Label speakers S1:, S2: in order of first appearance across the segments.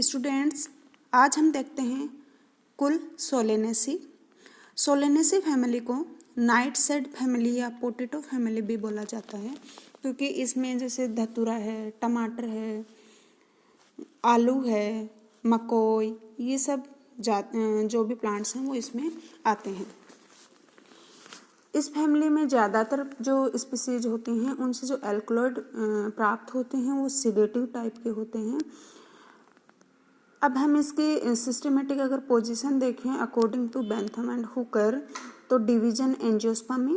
S1: Students, आज हम देखते हैं कुल सोलेनेसी। सोलेनेसी फैमिली को नाइटशेड फैमिली या पोटैटो फैमिली भी बोला जाता है, क्योंकि इसमें जैसे धतूरा है, टमाटर है, आलू है, मकोई, ये सब जो भी प्लांट्स हैं वो इसमें आते हैं। इस फैमिली में ज़्यादातर जो स्पीसीज होती हैं उनसे जो एल्कलॉइड प्राप्त होते हैं वो सिडेटिव टाइप के होते हैं। अब हम इसकी सिस्टमेटिक अगर पोजीशन देखें according to Bentham and Hooker, तो डिवीजन एंजियोस्पर्मी,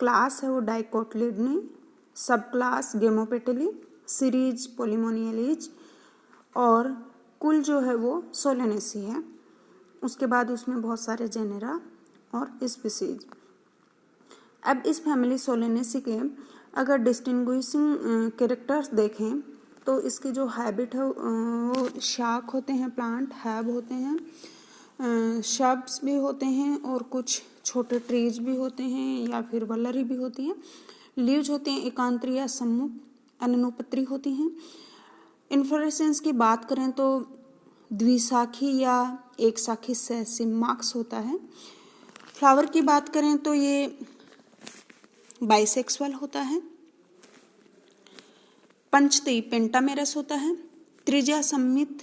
S1: क्लास है वो डाइकोटिलिडनी, सब क्लास गेमोपेटली, सीरीज पोलिमोनियलीज और कुल जो है वो सोलेनेसी है। उसके बाद उसमें बहुत सारे जेनेरा और स्पीसीज। अब इस फैमिली सोलेनेसी के अगर डिस्टिंग्विशिंग कैरेक्टर्स देखें तो इसके जो हैबिट है वो शाख होते हैं, प्लांट हैब होते हैं, शब्स भी होते हैं और कुछ छोटे ट्रीज भी होते हैं या फिर वल्लरी भी होती है। लीव्स होते हैं एकांतरी या सम्मुख, अननुपत्री होती हैं। इन्फ्लोरेसेंस की बात करें तो द्विशाखी या एक शाखी सेसिमाक्स होता है। फ्लावर की बात करें तो ये बाइसेक्सुअल होता है। पंचती पेंटामेरस होता है। त्रिज्या सम्मित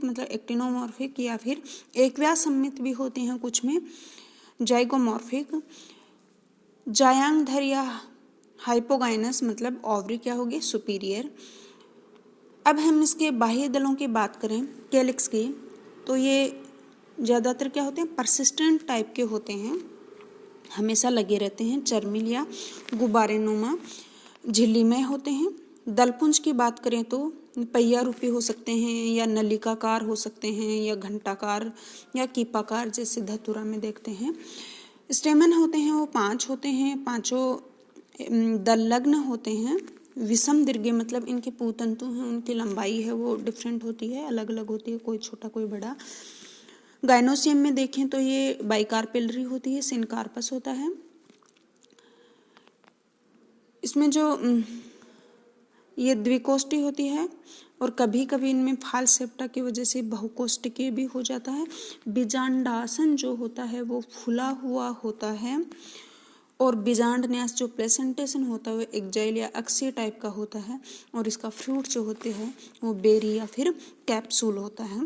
S1: मतलब एक्टिनोमॉर्फिक या फिर एकव्यास सम्मित भी होते हैं कुछ में, जाइगोमॉर्फिक। जायांगधर या हाइपोगाइनस मतलब ओवरी क्या होगी, सुपीरियर। अब हम इसके बाह्य दलों की बात करें कैलिक्स की, तो ये ज़्यादातर क्या होते हैं, परसिस्टेंट टाइप के होते हैं, हमेशा लगे रहते हैं, चर्मिल या गुब्बारे नुमा झिल्ली में होते हैं। दलपुंज की बात करें तो पहिया रूपी हो सकते हैं या नलिकाकार हो सकते हैं या घंटाकार या कीपाकार, जैसे धतूरा में देखते हैं। स्टेमन होते हैं वो 5 होते हैं, पांचों दलग्न होते हैं। विषम दीर्घ मतलब इनके पूतंतु हैं, उनकी लंबाई है वो डिफरेंट होती है, अलग अलग होती है, कोई छोटा कोई बड़ा। गाइनोसियम में देखें तो ये बाइकार्पेलरी होती है, सिनकार्पस होता है। इसमें जो ये द्विकोष्ठी होती है और कभी कभी इनमें फाल सेप्टा की वजह से बहुकोष्ठिकीय भी हो जाता है। बीजांडासन जो होता है वो फुला हुआ होता है और बीजांड न्यास जो प्लेसेंटेशन होता है वो एक्जाइल या अक्षीय टाइप का होता है और इसका फ्रूट जो होते हैं वो बेरी या फिर कैप्सूल होता है।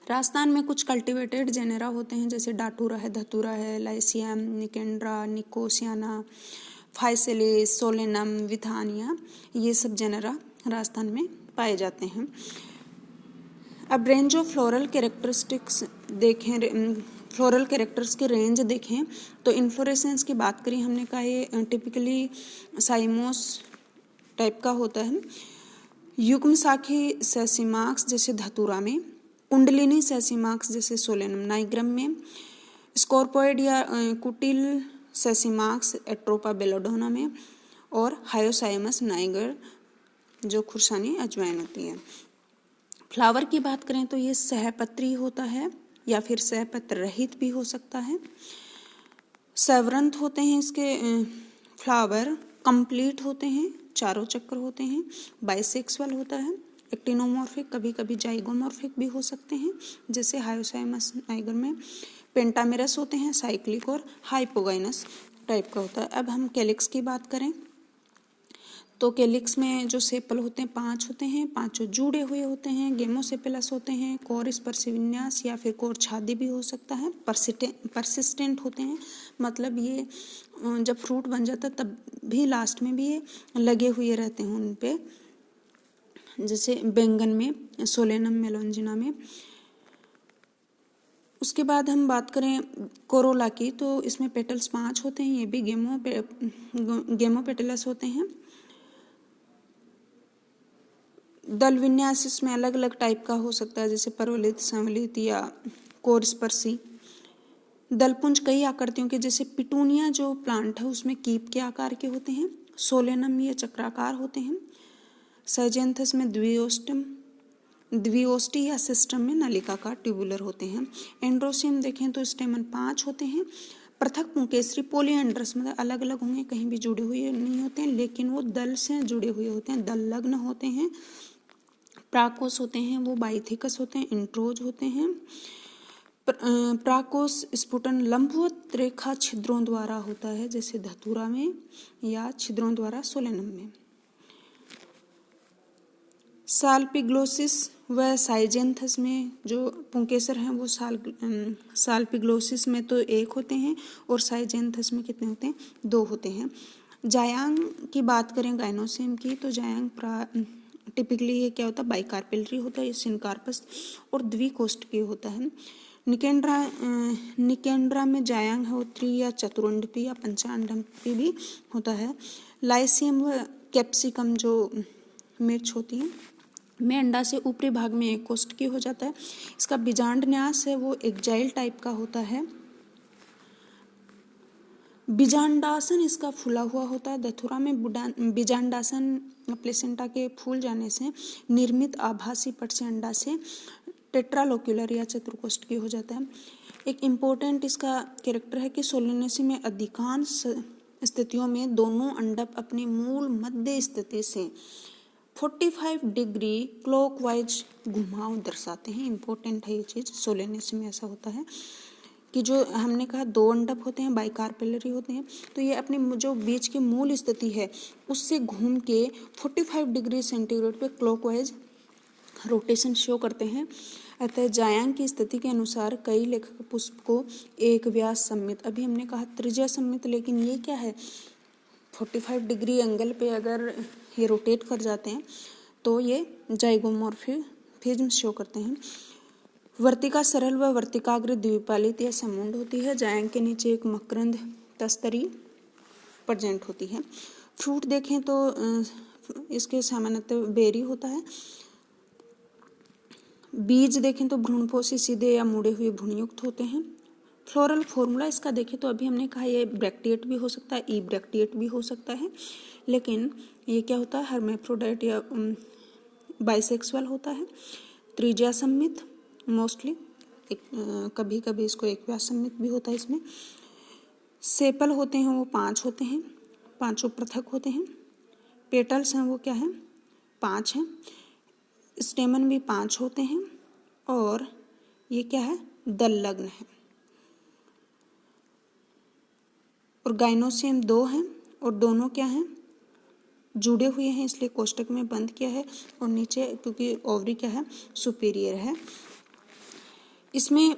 S1: राजस्थान में कुछ कल्टीवेटेड जेनेरा होते हैं, जैसे डाटूरा है, धतूरा है, लाइसियम, निकेंड्रा, निकोसियाना, फाइसेलिस, सोलेनम, विथानिया, ये सब जेनेरा राजस्थान में पाए जाते हैं। अब रेंज ऑफ फ्लोरल कैरेक्टरिस्टिक्स देखें, फ्लोरल कैरेक्टर्स के रेंज देखें तो इन्फ्लोरेसेंस की बात करें, हमने कहा ये टिपिकली साइमोस टाइप का होता है। युग्म शाखी सेसिमाक्स जैसे धतूरा में, कुंडलिनी सेसिमाक्स जैसे सोलेनम नाइग्रम में, स्कॉर्पोइड या कुटिल सेसिमाक्स एट्रोपा बेलोडोना में और हायोसाइमस नाइगर जो खुरसानी अजवाइन होती है। फ्लावर की बात करें तो ये सहपत्री होता है या फिर सहपत्र रहित भी हो सकता है। सवरंत होते हैं इसके फ्लावर, कंप्लीट होते हैं, चारों चक्र होते हैं, बाइसेक्सुअल होता है, एक्टिनोमॉर्फिक, कभी कभी जाइगोमॉर्फिक भी हो सकते हैं, जैसे हायोसाइमस नाइगर में। पेंटामेरस होते हैं, साइक्लिक और हाइपोगाइनस टाइप का होता है। अब हम कैलिक्स की बात करें तो कैलिक्स में जो सेपल होते हैं 5 होते हैं, पांचों जुड़े हुए होते हैं, गेमोसेपेलस होते हैं, कोर स्पर्शी विन्यास या फिर कोर छादी भी हो सकता है, परसिस्टेंट होते हैं, मतलब ये जब फ्रूट बन जाता है तब भी लास्ट में भी ये लगे हुए रहते हैं उन पे, जैसे बैंगन में, सोलेनम मेलोंजिना में। उसके बाद हम बात करें कोरोला की, तो इसमें पेटल्स 5 होते हैं, ये भी गेमोपेटलस होते हैं। दल विन्यास इसमें अलग अलग टाइप का हो सकता है, जैसे परवलित, संवलित या कोर स्पर्शी। दलपुंज कई आकृतियों के, जैसे पिटूनिया जो प्लांट है उसमें कीप के आकार के होते हैं। सोलेनम ये चक्राकार होते हैं। साइजेंथस में द्विओष्टी या सिस्टम में नलिकाकार ट्यूबुलर होते हैं। एंड्रोसियम देखें तो स्टेमन 5 होते हैं। पृथक पुंकेसरी पोलिएंड्रस मतलब अलग अलग होंगे, कहीं भी जुड़े हुए नहीं होते हैं, लेकिन वो दल से जुड़े हुए होते हैं, दल लग्न होते हैं। प्राकोष होते हैं वो बाइथिकस होते हैं, इंट्रोज होते हैं। प्राकोष स्फुटन लंबवत रेखा छिद्रों द्वारा होता है, जैसे धतूरा में, या छिद्रों द्वारा सोलेनम में। साल्पिग्लोसिस व साइजेंथस में जो पुंकेसर हैं वो साल्पिग्लोसिस में तो 1 होते हैं और साइजेंथस में कितने होते हैं? 2 होते हैं। जायांग की बात करें गाइनोसियम की, तो जायांग टिपिकली ये क्या होता है? बाइकार्पेलरी होता है, ये सिनकार्पस और द्विकोष्ठकीय होता है। निकेंड्रा में जायांग है वो या चतुरंडपी या पंचांडपी भी होता है। लाइसियम व कैप्सिकम जो मिर्च होती है में अंडा से ऊपरी भाग में एक कोष्ठकीय हो जाता है। इसका बीजांड न्यास है वो एक्जाइल टाइप का होता है। बीजांडासन इसका फूला हुआ होता है। धतूरा में बीजांडासन प्लेसेंटा के फूल जाने से निर्मित आभासी पट से अंडा से टेट्रालोक्यूलर या चतुर्कोष्ठकीय हो जाता है। एक इम्पोर्टेंट इसका कैरेक्टर है कि सोलेनेसी में अधिकांश स्थितियों में दोनों अंडक अपनी मूल मध्य स्थिति से 45 डिग्री क्लॉकवाइज घुमाव दर्शाते हैं। इम्पोर्टेंट है ये चीज़, सोलेनेसी में ऐसा होता है कि जो हमने कहा 2 अंडक होते हैं, बाइकार्पेलरी होते हैं, तो ये अपने जो बीच की मूल स्थिति है उससे घूम के 45 डिग्री सेंटीग्रेड पे क्लॉकवाइज रोटेशन शो करते हैं। अतः जायांग की स्थिति के अनुसार कई लेखक पुष्प को एक व्यास सम्मित, अभी हमने कहा त्रिज्या सम्मित, लेकिन ये क्या है? 45 डिग्री एंगल पे अगर ये रोटेट कर जाते हैं तो ये जाइगोमॉर्फिज्म शो करते हैं। वर्तिका सरल व वर्तिकाग्र द्विपालित या समुंड होती है। जायांग के नीचे एक मकरंद तस्तरी प्रेजेंट होती है। फ्रूट देखें तो इसके सामान्यतः बेरी होता है। बीज देखें तो भ्रूणपोषी सीधे या मुड़े हुए भ्रूणयुक्त होते हैं। फ्लोरल फॉर्मूला इसका देखें तो अभी हमने कहा ये ब्रैक्टिएट भी हो सकता है, ई ब्रैक्टिएट भी हो सकता है, लेकिन ये क्या होता है? हर्मेफ्रोडाइट या बाइसेक्सुअल होता है। त्रिज्या सम्मित मोस्टली, कभी कभी इसको एक व्यास सम्मित भी होता है। इसमें सेपल होते हैं वो 5 होते हैं, 5 पृथक होते हैं। पेटल्स हैं वो क्या है? 5 हैं। स्टेमन भी 5 होते हैं और ये क्या है? दल लग्न है। और गाइनोसियम 2 हैं और दोनों क्या हैं? जुड़े हुए हैं, इसलिए कोष्टक में बंद किया है। और नीचे क्योंकि ओवरी क्या है? सुपीरियर है। इसमें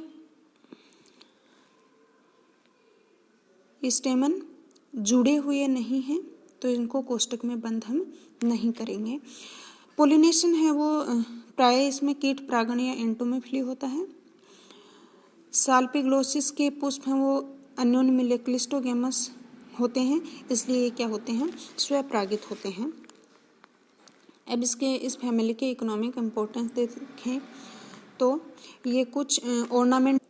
S1: स्टेमन जुड़े हुए नहीं हैं तो इनको कोष्टक में बंद हम नहीं करेंगे। पोलिनेशन है वो प्राय इसमें कीट परागण या एंटोमेफिली होता है। साल्पिग्लोसिस के पुष्प हैं वो अन्योन्य क्लिस्टोगेमस होते हैं, इसलिए ये क्या होते हैं? स्वपरागित होते हैं। अब इस फैमिली के इकोनॉमिक इम्पोर्टेंस देखें तो ये कुछ ऑर्नामेंट,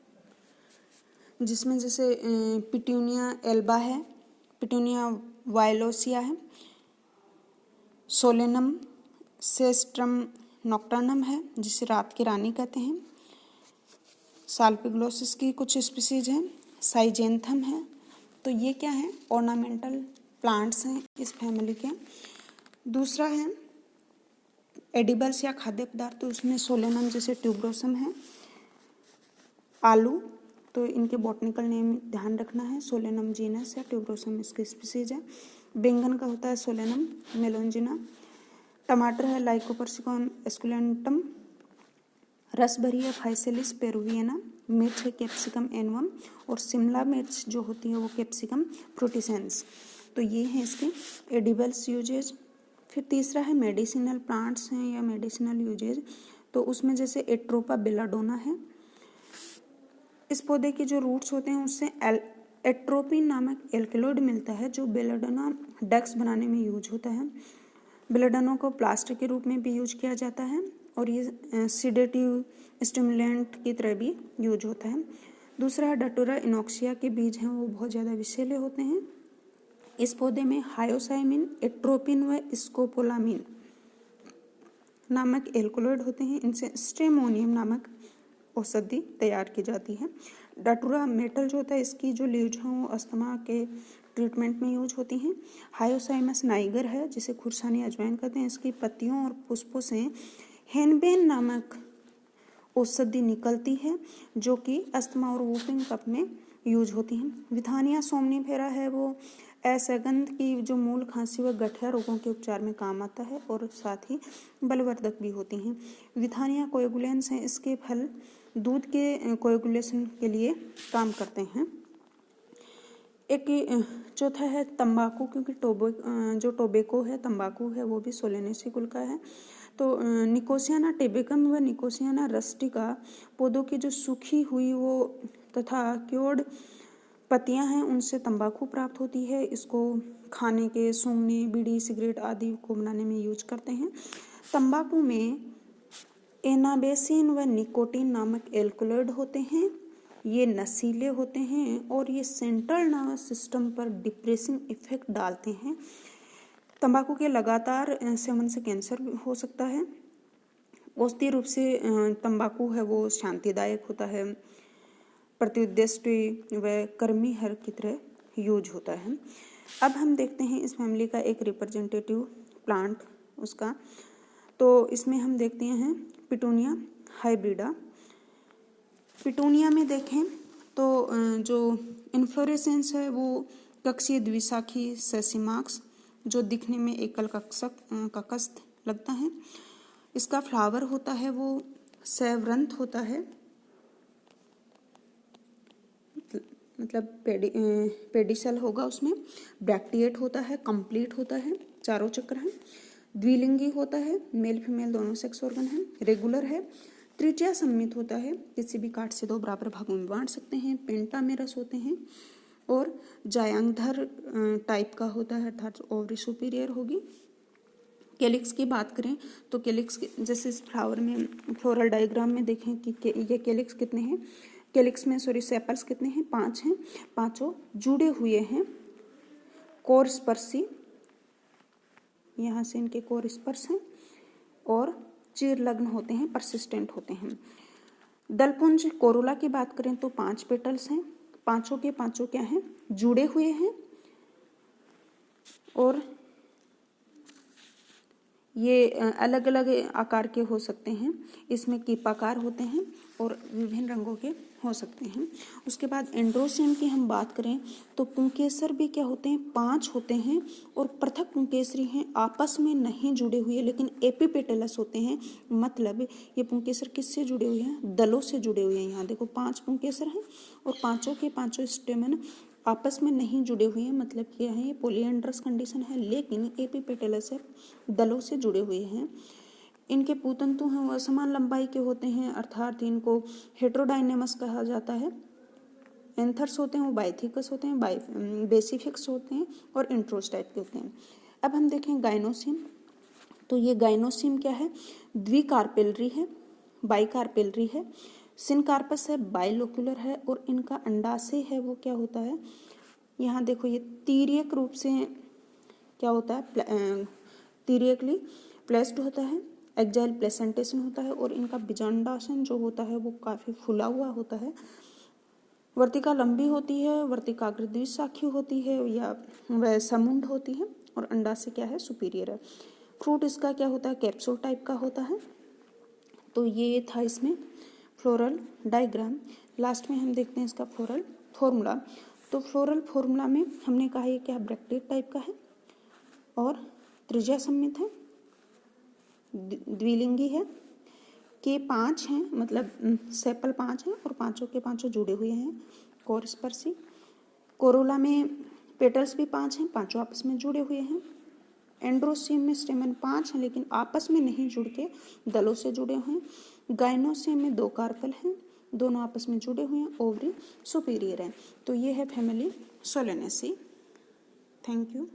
S1: जिसमें जैसे पिट्यूनिया एल्बा है, पिट्यूनिया वायलोसिया है, सोलेनम सेस्ट्रम नॉक्टर्नम है जिसे रात की रानी कहते हैं। साल्पिग्लोसिस की कुछ स्पीसीज हैं, साइजेंथम है। तो ये क्या है? ऑर्नामेंटल प्लांट्स हैं इस फैमिली के। दूसरा है एडिबल्स या खाद्य पदार्थ, तो उसमें सोलेनम जैसे ट्यूबरोसम है। आलू, तो इनके बॉटनिकल नेम ध्यान रखना है, सोलेनम जीनस या ट्यूबरोसम इसकी स्पीसीज है। बैंगन का होता है सोलेनम मेलोंजिना। टमाटर है लाइकोपर्सिकॉन एस्कुलेंटम। रसभरी है फाइसेलिस पेरुवियना। मिर्च है कैप्सिकम एनवम। और शिमला मिर्च जो होती है वो कैप्सिकम फ्रूटिसेंस। तो ये हैं इसके एडिबल्स यूजेज। फिर तीसरा है मेडिसिनल प्लांट्स हैं या मेडिसिनल यूजेज, तो उसमें जैसे एट्रोपा बेलाडोना है। इस पौधे के जो रूट्स होते हैं उससे एट्रोपिन नामक एल्केलॉइड मिलता है जो बेलाडोना डक्स बनाने में यूज होता है। बेलाडोना को प्लास्टर के रूप में भी यूज किया जाता है और ये सिडेटिव स्टिमुलेंट की तरह भी यूज होता है। दूसरा है डटोरा इनॉक्सिया के बीज हैं वो बहुत ज़्यादा विषैले होते हैं। इस पौधे में हायोसाइमिन, एट्रोपिन व स्कोपोलामिन नामक एल्कोलॉइड होते हैं। इनसे स्ट्रेमोनियम नामक औषधि तैयार की जाती है। डटूरा मेटल जो होता है इसकी जो लीव्स हैं वो अस्थमा के ट्रीटमेंट में यूज होती हैं। हायोसाइमस नाइगर है जिसे खुरसानी अजवाइन कहते हैं। इसकी पत्तियों और पुष्पों से हेनबेन नामक औषधि निकलती है जो कि अस्थमा और वूफिंग कफ में यूज होती हैं। विथानिया सोमनीफेरा है वो असगंध की जो मूल खांसी व गठिया रोगों के उपचार में काम आता है और साथ ही बलवर्धक भी होती हैं। विथानिया कोएगुलेंस हैं, इसके फल दूध के कोएगुलेशन के लिए काम करते हैं। एक चौथा है तंबाकू, क्योंकि जो टोबैको है, तंबाकू है, वो भी सोलेनेसी कुल का है। तो निकोसियाना टेबेकम व निकोसियाना रस्टिका पौधों की जो सूखी हुई वो तथा क्योर्ड पत्तियां हैं उनसे तंबाकू प्राप्त होती है। इसको खाने के, सूंघने, बीड़ी, सिगरेट आदि को बनाने में यूज करते हैं। तंबाकू में एनाबेसिन व निकोटीन नामक एल्कलॉइड होते हैं। ये नशीले होते हैं और ये सेंट्रल नर्वस सिस्टम पर डिप्रेसिंग इफेक्ट डालते हैं। तंबाकू के लगातार सेवन से कैंसर हो सकता है। औषधीय रूप से तंबाकू है वो शांतिदायक होता है, प्रत्युद्देश्य व कर्मी हर की तरह यूज होता है। अब हम देखते हैं इस फैमिली का एक रिप्रेजेंटेटिव प्लांट उसका। तो इसमें हम देखते हैं पिटूनिया हाइब्रिडा। पिटूनिया में देखें तो जो इन्फ्लोरेसेंस है वो कक्षीय द्विशाखी सेसिमाक्स, जो दिखने में एकल ककस्थ लगता है। इसका फ्लावर होता है वो सैवरंत होता है, मतलब पेडिसल होगा उसमें। ब्रैक्टिएट होता है, कंप्लीट होता है, चारों चक्र हैं। द्विलिंगी होता है, मेल फीमेल दोनों सेक्स ऑर्गन हैं। रेगुलर है। त्रिज्या सम्मित होता है, किसी भी काट से 2 बराबर भागों में बांट सकते हैं। पेंटामेरस होते हैं और जायांगधर टाइप का होता है, अर्थात ओवरी सुपीरियर होगी। कैलिक्स की बात करें तो कैलिक्स जैसे इस फ्लावर में फ्लोरल डायग्राम में देखें कि ये कैलिक्स कितने हैं। कैलिक्स में सेपल्स कितने हैं, 5 हैं। पांचों जुड़े हुए हैं, कोर स्पर्शी, यहाँ से इनके कोर स्पर्श हैं और चीर लग्न होते हैं, परसिस्टेंट होते हैं। दलपुंज कोरोला की बात करें तो 5 पेटल्स हैं। पांचों के पांचों क्या हैं, जुड़े हुए हैं और ये अलग अलग आकार के हो सकते हैं। इसमें कीपाकार होते हैं और विभिन्न रंगों के हो सकते हैं। उसके बाद एंड्रोसियम की हम बात करें तो पुंकेसर भी क्या होते हैं, 5 होते हैं और पृथक पुंकेसरी हैं, आपस में नहीं जुड़े हुए लेकिन एपिपेटलस होते हैं। मतलब ये पुंकेसर किससे जुड़े हुए हैं, दलों से जुड़े हुए हैं। यहाँ देखो 5 पुंकेसर हैं और पांचों के पांचों स्टेमन आपस में नहीं जुड़े हुए हैं। मतलब क्या है, ये पॉलीएंड्रस कंडीशन है लेकिन एपिपेटलस है, दलों से जुड़े हुए हैं। इनके पूतंतु हैं वो असमान लंबाई के होते हैं, अर्थात इनको हेट्रोडाइनेमस कहा जाता है। एंथर्स होते हैं वो बाइथिकस होते हैं, बेसिफिक्स होते हैं और इंट्रोस टाइप के होते हैं। अब हम देखें गाइनोसिम, तो ये गाइनोसिम क्या है, द्विकार्पेलरी है, बाइकार्पेलरी है। सिनकार्पस है, बाइलोक्युलर है और इनका अंडाशय है वो क्या होता है, यहाँ देखो ये तिर्यक रूप से क्या होता है, तिर्यकली प्लेस्ड होता है, एक्जाइल प्लेसेंटेशन होता है और इनका बीजांडासन जो होता है वो काफी फुला हुआ होता है। वर्तिका लंबी होती है, वर्तिकाग्र द्विशाखी होती है या वह समुंड होती है और अंडाशय क्या है, सुपीरियर है। फ्रूट इसका क्या होता है, कैप्सूल टाइप का होता है। तो ये था इसमें फ्लोरल डायग्राम। लास्ट में हम देखते हैं इसका फ्लोरल फॉर्मूला। तो फ्लोरल फॉर्मूला में हमने कहा ये क्या ब्रैक्टेट टाइप का है और त्रिज्या सम्मित है, द्विलिंगी है, के 5 हैं, मतलब सेपल 5 हैं और पांचों के पांचों जुड़े हुए हैं, कोर स्पर्शी। कोरोला में पेटल्स भी 5 हैं, पांचों आपस में जुड़े हुए हैं। एंड्रोसियम में स्टेमन 5 हैं लेकिन आपस में नहीं जुड़ के दलों से जुड़े हुए हैं। गाइनोसियम में 2 कार्पल हैं, दोनों आपस में जुड़े हुए हैं, ओवरी सुपीरियर है। तो ये है फैमिली सोलेनेसी। Thank you.